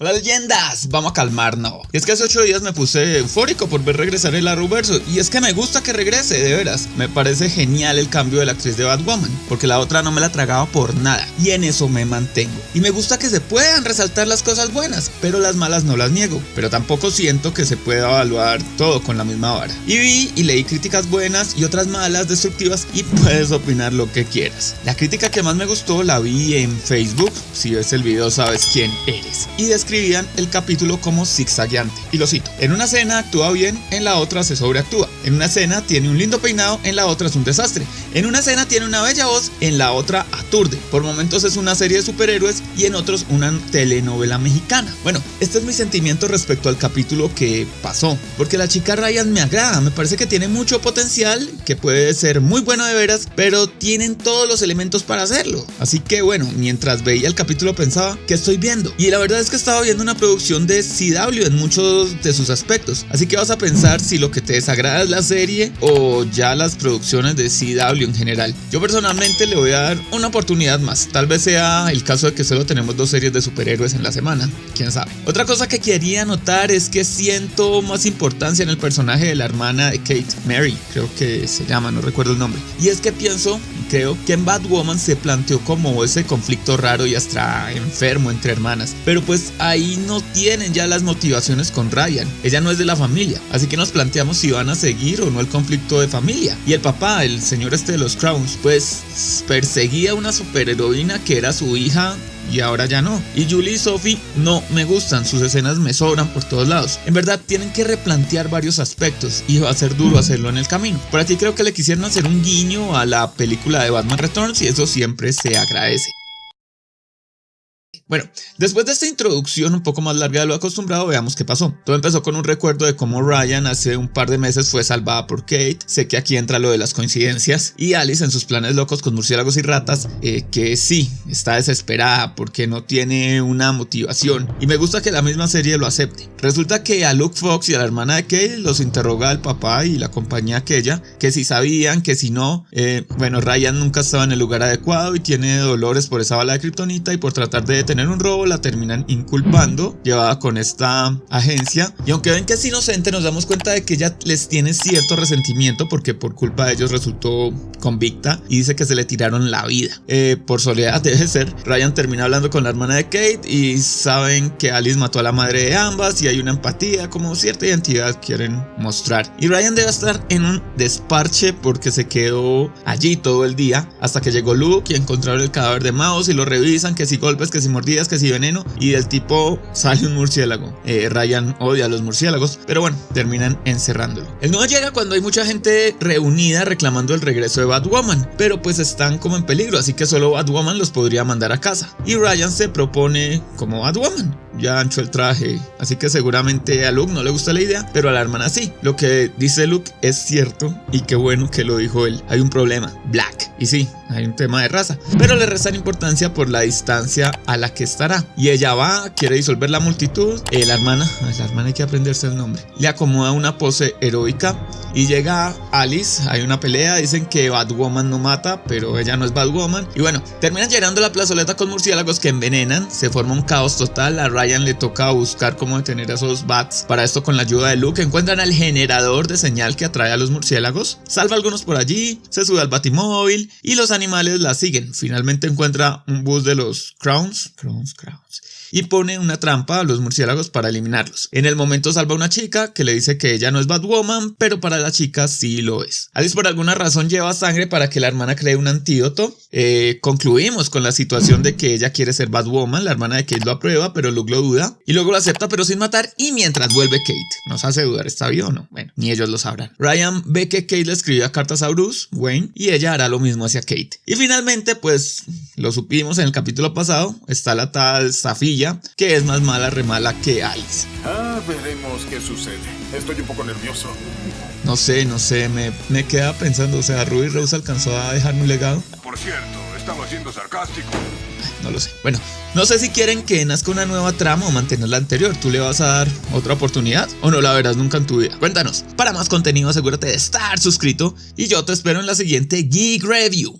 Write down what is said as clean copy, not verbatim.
Hola leyendas, vamos a calmarnos. Y es que hace 8 días me puse eufórico por ver regresar el Arrowverso. Y es que me gusta que regrese, de veras. Me parece genial el cambio de la actriz de Batwoman, porque la otra no me la tragaba por nada. Y en eso me mantengo. Y me gusta que se puedan resaltar las cosas buenas, pero las malas no las niego. Pero tampoco siento que se pueda evaluar todo con la misma vara. Y vi y leí críticas buenas y otras malas, destructivas, y puedes opinar lo que quieras. La crítica que más me gustó la vi en Facebook. Si ves el video sabes quién eres. Y describían el capítulo como zigzagueante. Y lo cito: en una escena actúa bien, en la otra se sobreactúa. En una escena tiene un lindo peinado, en la otra es un desastre. En una escena tiene una bella voz, en la otra aturde. Por momentos es una serie de superhéroes y en otros una telenovela mexicana. Bueno, este es mi sentimiento respecto al capítulo que pasó, porque la chica Ryan me agrada, me parece que tiene mucho potencial, que puede ser muy bueno de veras, pero tienen todos los elementos para hacerlo. Así que bueno, mientras veía el capítulo pensaba, ¿qué estoy viendo? Y la verdad es que estaba viendo una producción de CW en muchos de sus aspectos. Así que vas a pensar si lo que te desagrada es la serie o ya las producciones de CW en general. Yo personalmente le voy a dar una oportunidad más. Tal vez sea el caso de que solo tenemos 2 series de superhéroes en la semana, quién sabe. Otra cosa que quería notar es que siento más importancia en el personaje de la hermana de Kate, Mary, creo que se llama, no recuerdo el nombre. Y es que creo que en Batwoman se planteó como ese conflicto raro y hasta enfermo entre hermanas, pero pues ahí no tienen ya las motivaciones con Ryan. Ella no es de la familia, así que nos planteamos si van a seguir o no el conflicto de familia. Y el papá, el señor de los Crowns, pues perseguía a una superheroína que era su hija y ahora ya no. Y Julie y Sophie no me gustan, sus escenas me sobran por todos lados. En verdad tienen que replantear varios aspectos y va a ser duro hacerlo en el camino. Por aquí creo que le quisieron hacer un guiño a la película de Batman Returns y eso siempre se agradece. Bueno, después de esta introducción un poco más larga de lo acostumbrado, veamos qué pasó. Todo empezó con un recuerdo de cómo Ryan hace un par de meses fue salvada por Kate. Sé que aquí entra lo de las coincidencias. Y Alice en sus planes locos con murciélagos y ratas, que sí, está desesperada porque no tiene una motivación. Y me gusta que la misma serie lo acepte. Resulta que a Luke Fox y a la hermana de Kate los interroga el papá y la compañía aquella, que si sabían, que si no. Bueno, Ryan nunca estaba en el lugar adecuado y tiene dolores por esa bala de kriptonita y por tratar de detener un robo la terminan inculpando, llevada con esta agencia. Y aunque ven que es inocente, nos damos cuenta de que ella les tiene cierto resentimiento porque por culpa de ellos resultó convicta y dice que se le tiraron la vida. Por soledad debe ser. Ryan termina hablando con la hermana de Kate y saben que Alice mató a la madre de ambas y hay una empatía, como cierta identidad quieren mostrar. Y Ryan debe estar en un desparche porque se quedó allí todo el día hasta que llegó Luke y encontraron el cadáver de Mouse y lo revisan, que si golpes, que si mordidas, que si veneno, y del tipo sale un murciélago. Ryan odia a los murciélagos, pero bueno, terminan encerrándolo. El nuevo llega cuando hay mucha gente reunida reclamando el regreso de Batwoman, pero pues están como en peligro, así que solo Batwoman los podría mandar a casa. Y Ryan se propone como Batwoman. Ya ancho el traje, así que seguramente a Luke no le gusta la idea, pero a la hermana sí. Lo que dice Luke es cierto y qué bueno que lo dijo él. Hay un problema, Black, y sí, hay un tema de raza, pero le restan importancia por la distancia a la que estará. Y ella va, quiere disolver la multitud. La hermana hay que aprenderse el nombre. Le acomoda una pose heroica y llega Alice, hay una pelea, dicen que Batwoman no mata, pero ella no es Batwoman. Y bueno, terminan llenando la plazoleta con murciélagos que envenenan, se forma un caos total. A Ryan le toca buscar cómo detener a esos bats. Para esto, con la ayuda de Luke, encuentran al generador de señal que atrae a los murciélagos, salva a algunos por allí, se sube al batimóvil y los animales la siguen. Finalmente encuentra un bus de los Crowns y pone una trampa a los murciélagos para eliminarlos. En el momento salva a una chica que le dice que ella no es Batwoman, pero para la chica sí lo es. Alice por alguna razón lleva sangre para que la hermana cree un antídoto. Concluimos con la situación de que ella quiere ser Batwoman. La hermana de Kate lo aprueba, pero Luke lo duda y luego lo acepta, pero sin matar. Y mientras vuelve Kate, nos hace dudar, ¿está vivo o no? Bueno, ni ellos lo sabrán. Ryan ve que Kate le escribía cartas a Bruce Wayne y ella hará lo mismo hacia Kate. Y finalmente, pues lo supimos en el capítulo pasado, está la tal Safiya, que es más mala remala que Alice. Veremos qué sucede. Estoy un poco nervioso. No sé, me queda pensando, o sea, Ruby Rose alcanzó a dejarme un legado. Por cierto, estaba siendo sarcástico. No lo sé. Bueno, no sé si quieren que nazca una nueva trama o mantener la anterior. ¿Tú le vas a dar otra oportunidad o no la verás nunca en tu vida? Cuéntanos. Para más contenido asegúrate de estar suscrito y yo te espero en la siguiente Geek Review.